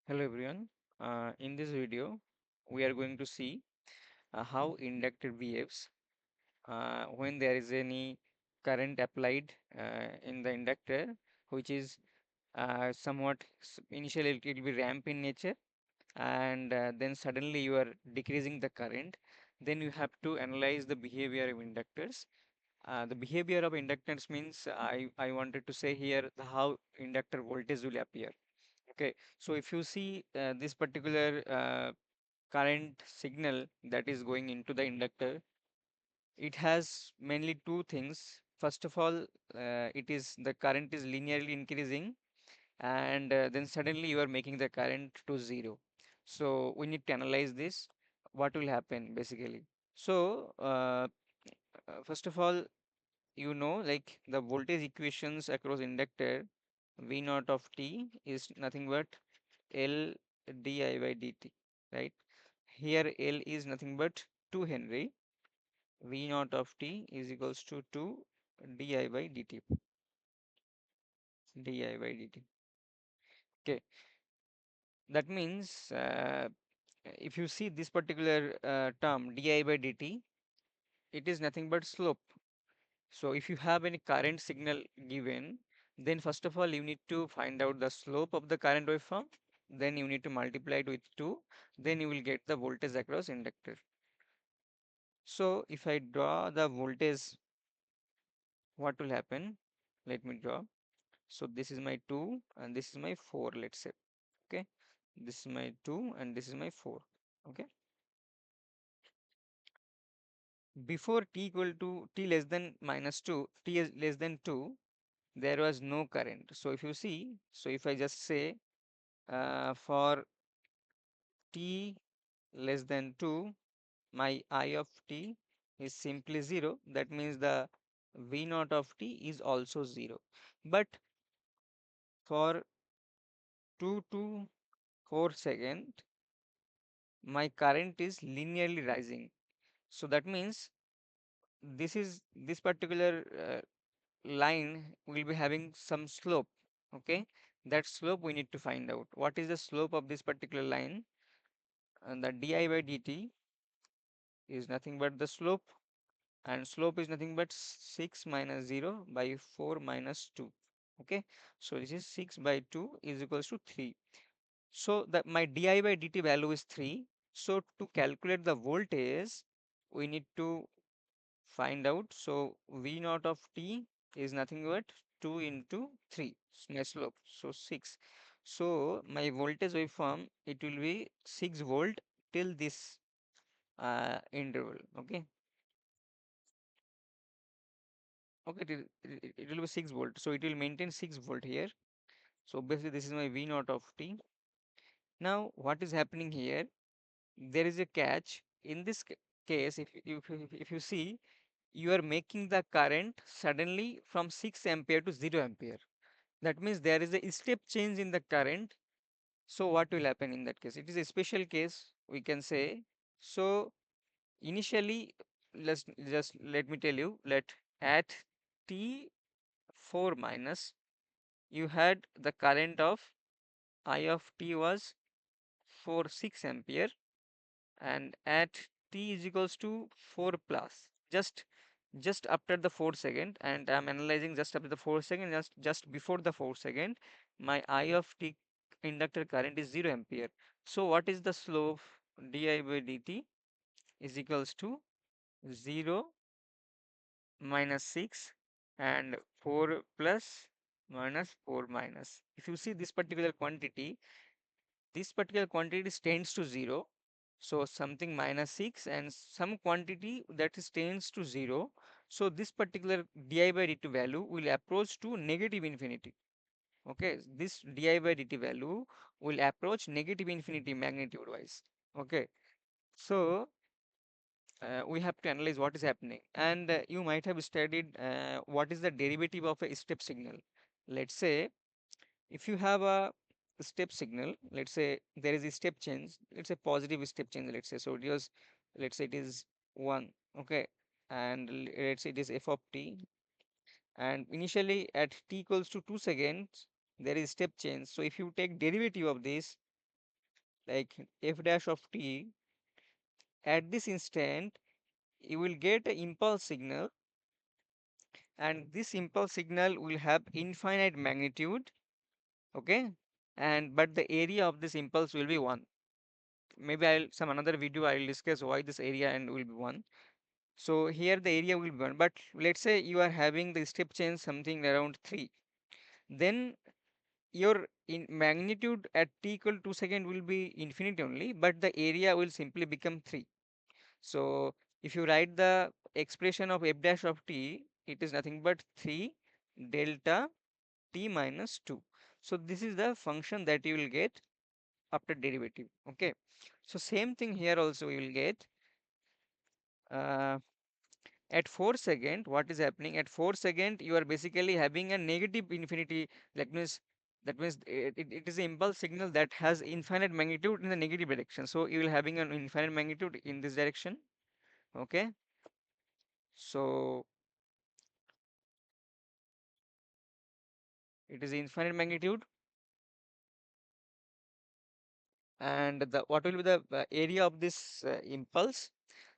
Hello everyone. In this video, we are going to see how inductor behaves when there is any current applied in the inductor, which is initially it will be ramp in nature, and then suddenly you are decreasing the current. Then you have to analyze the behavior of inductors. The behavior of inductors means I wanted to say here how inductor voltage will appear. Okay, so if you see this particular current signal that is going into the inductor, it has mainly two things. First of all, it is the current is linearly increasing, and then suddenly you are making the current to zero. So we need to analyze this. What will happen basically? So first of all, like the voltage equations across inductor V naught of t is nothing but L di by dt, right? Here L is nothing but 2 Henry. V naught of t is equals to 2 di by dt. Di by dt. Okay, that means if you see this particular term di by dt, it is nothing but slope. So if you have any current signal given, then first of all you need to find out the slope of the current waveform. Then you need to multiply it with 2. Then you will get the voltage across inductor. So if I draw the voltage, what will happen? Let me draw. So this is my 2 and this is my 4, let's say. Okay. This is my 2 and this is my 4. Okay. Before t equal to t less than minus 2, t is less than 2, there was no current. So if you see, so if I just say for t less than 2, my I of t is simply 0. That means the V naught of t is also 0. But for 2 to 4 second, my current is linearly rising. So that means this particular line will be having some slope. Okay, that slope we need to find out. What is the slope of this particular line? And the di by dt is nothing but the slope, and slope is nothing but 6 minus 0 by 4 minus 2. Okay, so this is 6 by 2 is equals to 3. So that my di by dt value is 3. So to calculate the voltage, we need to find out. So V naught of t is nothing but 2 into 3, my slope. So 6. So my voltage waveform, it will be 6 volt till this interval. Okay. Okay, it will be 6 volt. So it will maintain 6 volt here. So basically this is my V naught of t. Now what is happening here? There is a catch. In this case, if you see, you are making the current suddenly from 6 ampere to 0 ampere. That means there is a step change in the current. So what will happen in that case? It is a special case, we can say. So initially, let's just let me tell you, let at t 4 minus, you had the current of I of t was 6 ampere, and at t is equals to 4 plus, just after the 4 second, and I'm analyzing just after the 4 second, just before the 4 second, my I of t inductor current is 0 ampere. So what is the slope? Di by dt is equals to 0 minus 6 and 4 plus minus 4 minus. If you see this particular quantity tends to 0. So something minus 6 and some quantity that is tends to 0. So this particular di by dt value will approach to negative infinity. Okay, this di by dt value will approach negative infinity magnitude wise. Okay, so we have to analyze what is happening, and you might have studied what is the derivative of a step signal. Let's say if you have a step signal, let's say there is a step change, it's a positive step change, let's say. So let's say it is 1. Okay, and let's say it is f of t, and initially at t equals to 2 seconds there is step change. So if you take derivative of this, like f dash of t, at this instant you will get an impulse signal, and this impulse signal will have infinite magnitude. Okay, and but the area of this impulse will be 1. Maybe I'll some another video I'll discuss why this area and will be 1. So here the area will be 1, but let's say you are having the step change something around 3, then your in magnitude at t equal to 2 second will be infinite only, but the area will simply become 3. So if you write the expression of f dash of t, it is nothing but 3 delta t minus 2. So this is the function that you will get after derivative. Okay, so same thing here also you will get uh, at 4 second. What is happening at 4 second? You are basically having a negative infinity. That means it is an impulse signal that has infinite magnitude in the negative direction, so you will having an infinite magnitude in this direction. Okay, so it is infinite magnitude, and the what will be the area of this impulse?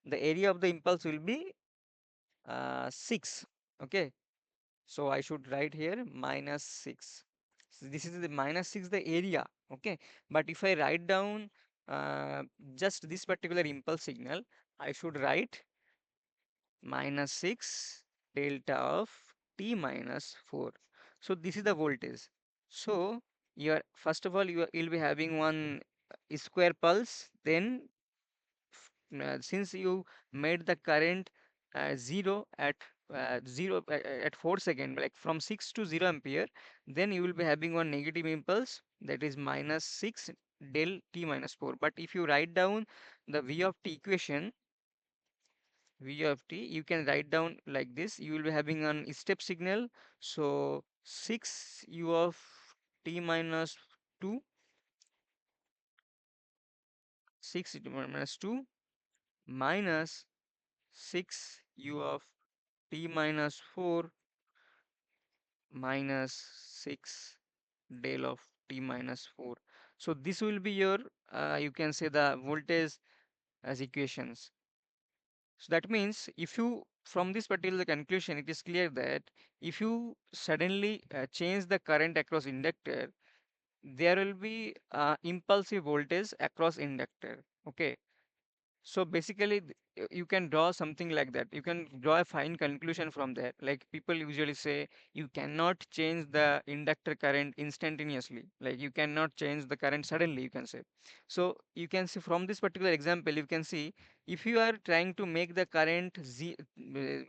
The area of the impulse will be 6. Okay, so I should write here minus 6. So this is the minus 6 the area. Okay, but if I write down uh, just this particular impulse signal, I should write minus 6 delta of t minus 4. So this is the voltage. So you are first of all you'll be having one square pulse. Then since you made the current 0 at 0 at 4 second, like from 6 to 0 ampere, then you will be having one negative impulse, that is minus 6 del t minus 4. But if you write down the v of t equation, v of t, you can write down like this. You will be having an step signal, so 6 u of t minus 2, 6 u minus 2 minus 6 u of t minus 4 minus 6 del of t minus 4. So this will be your you can say the voltage as equations. So that means if you from this particular conclusion, it is clear that if you suddenly change the current across inductor, there will be impulsive voltage across inductor. Okay, so basically, you can draw something like that. You can draw a fine conclusion from there. Like people usually say, you cannot change the inductor current instantaneously. Like you cannot change the current suddenly, you can say. So you can see from this particular example, you can see if you are trying to make the current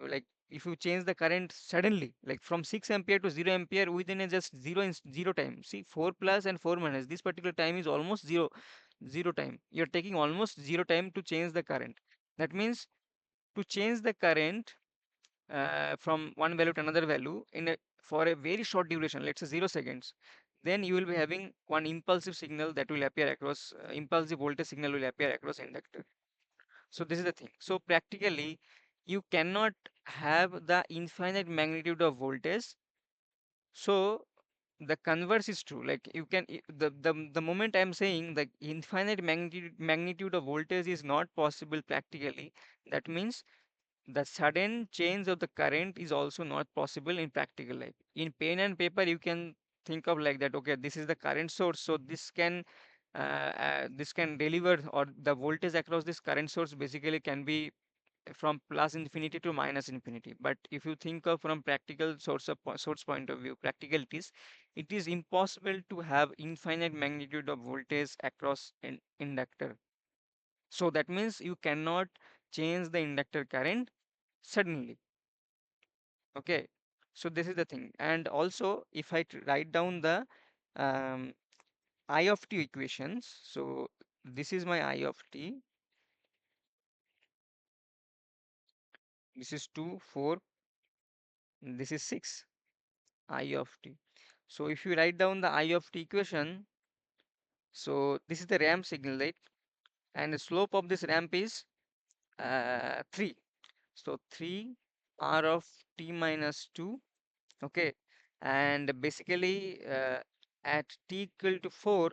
like if you change the current suddenly, like from 6 ampere to 0 ampere within a just 0 in 0 time. See, 4 plus and 4 minus. This particular time is almost 0 time. You're taking almost 0 time to change the current. That means to change the current from one value to another value in a for a very short duration, let's say 0 seconds, then you will be having one impulsive signal that will appear across impulsive voltage signal will appear across inductor. So this is the thing. So practically you cannot have the infinite magnitude of voltage. So the converse is true. Like you can the moment I'm saying the infinite magnitude of voltage is not possible practically, that means the sudden change of the current is also not possible in practical life. In pen and paper you can think of like that, okay, this is the current source, so this can deliver, or the voltage across this current source basically can be from plus infinity to minus infinity. But if you think of from practical source point of view, practicalities, it is impossible to have infinite magnitude of voltage across an inductor. So that means you cannot change the inductor current suddenly. Okay, so this is the thing. And also if I write down the um, I of t equations, so this is my I of t, this is 2 4, this is 6, I of t. So if you write down the I of t equation, so this is the ramp signal, right? And the slope of this ramp is 3. So 3 r of t minus 2. Okay. And basically at t equal to 4,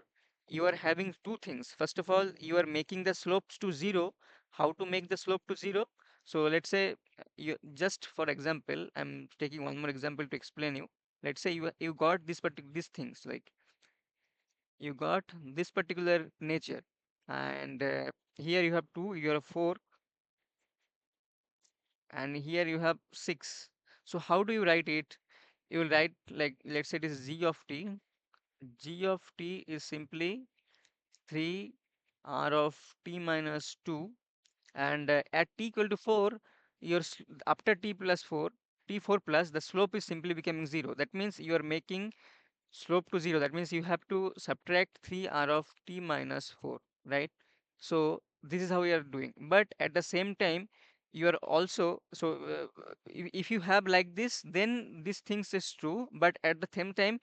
you are having two things. First of all, you are making the slopes to zero. How to make the slope to zero? So let's say you just for example, I'm taking one more example to explain you. Let's say you got these things like you got this particular nature, and here you have 2, you have 4, and here you have 6. So how do you write it? You will write like, let's say it is g of t. G of t is simply 3 r of t minus 2, and at t equal to 4, after t plus 4, t4 plus, the slope is simply becoming 0. That means you are making slope to 0. That means you have to subtract 3 r of t minus 4, right? So this is how you are doing. But at the same time, you are also, so if you have like this, then this things is true. But at the same time,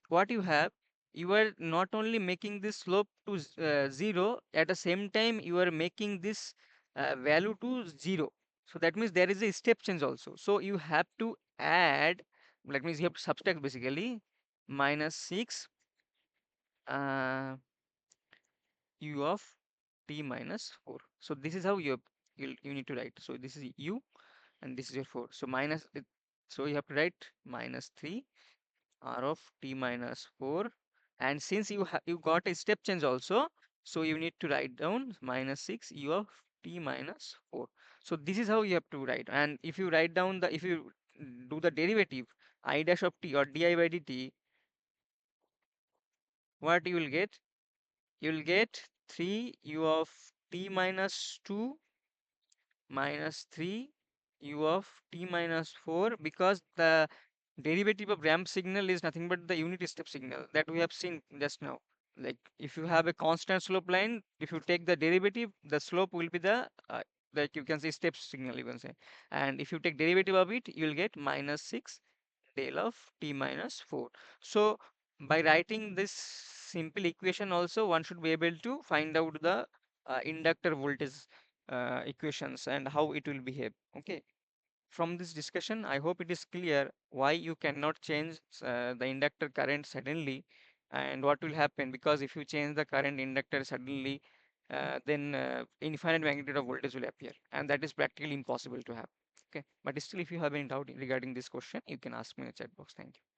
what you have, you are not only making this slope to 0, at the same time you are making this value to 0. So that means there is a step change also. So you have to add, that means you have to subtract basically minus 6 uh, u of t minus 4. So this is how you need to write. So this is u and this is your 4. So minus it, so you have to write minus 3 r of t minus 4, and since you got a step change also, so you need to write down minus 6 u of t minus 4. So this is how you have to write. And if you write down the, if you do the derivative I dash of t or di by dt, what you will get? You will get 3 u of t minus 2 minus 3 u of t minus 4, because the derivative of ramp signal is nothing but the unit step signal that we have seen just now. Like if you have a constant slope line, if you take the derivative, the slope will be the like you can say step signal, you can say. And if you take derivative of it, you will get minus 6 del of t minus 4. So by writing this simple equation also, one should be able to find out the inductor voltage equations and how it will behave. Okay. From this discussion, I hope it is clear why you cannot change the inductor current suddenly, and what will happen, because if you change the current inductor suddenly, then infinite magnitude of voltage will appear, and that is practically impossible to have. Okay, but still, if you have any doubt regarding this question, you can ask me in the chat box. Thank you.